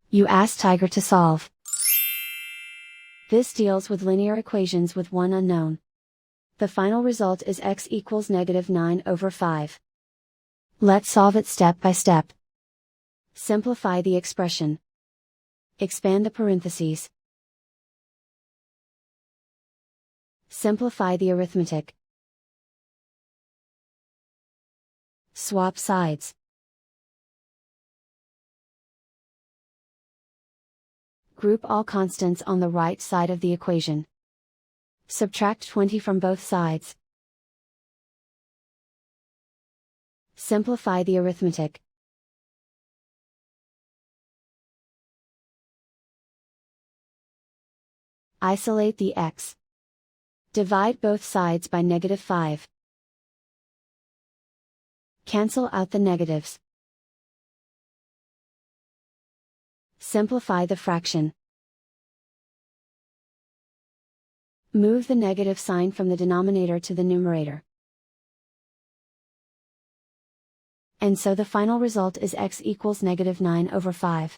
You ask Tiger to solve. This deals with linear equations with one unknown. The final result is x equals -9/5. Let's solve it step by step. Simplify the expression. Expand the parentheses. Simplify the arithmetic. Swap sides. Group all constants on the right side of the equation. Subtract 20 from both sides. Simplify the arithmetic. Isolate the x. Divide both sides by -5. Cancel out the negatives. Simplify the fraction. Move the negative sign from the denominator to the numerator. And so the final result is x equals -9/5.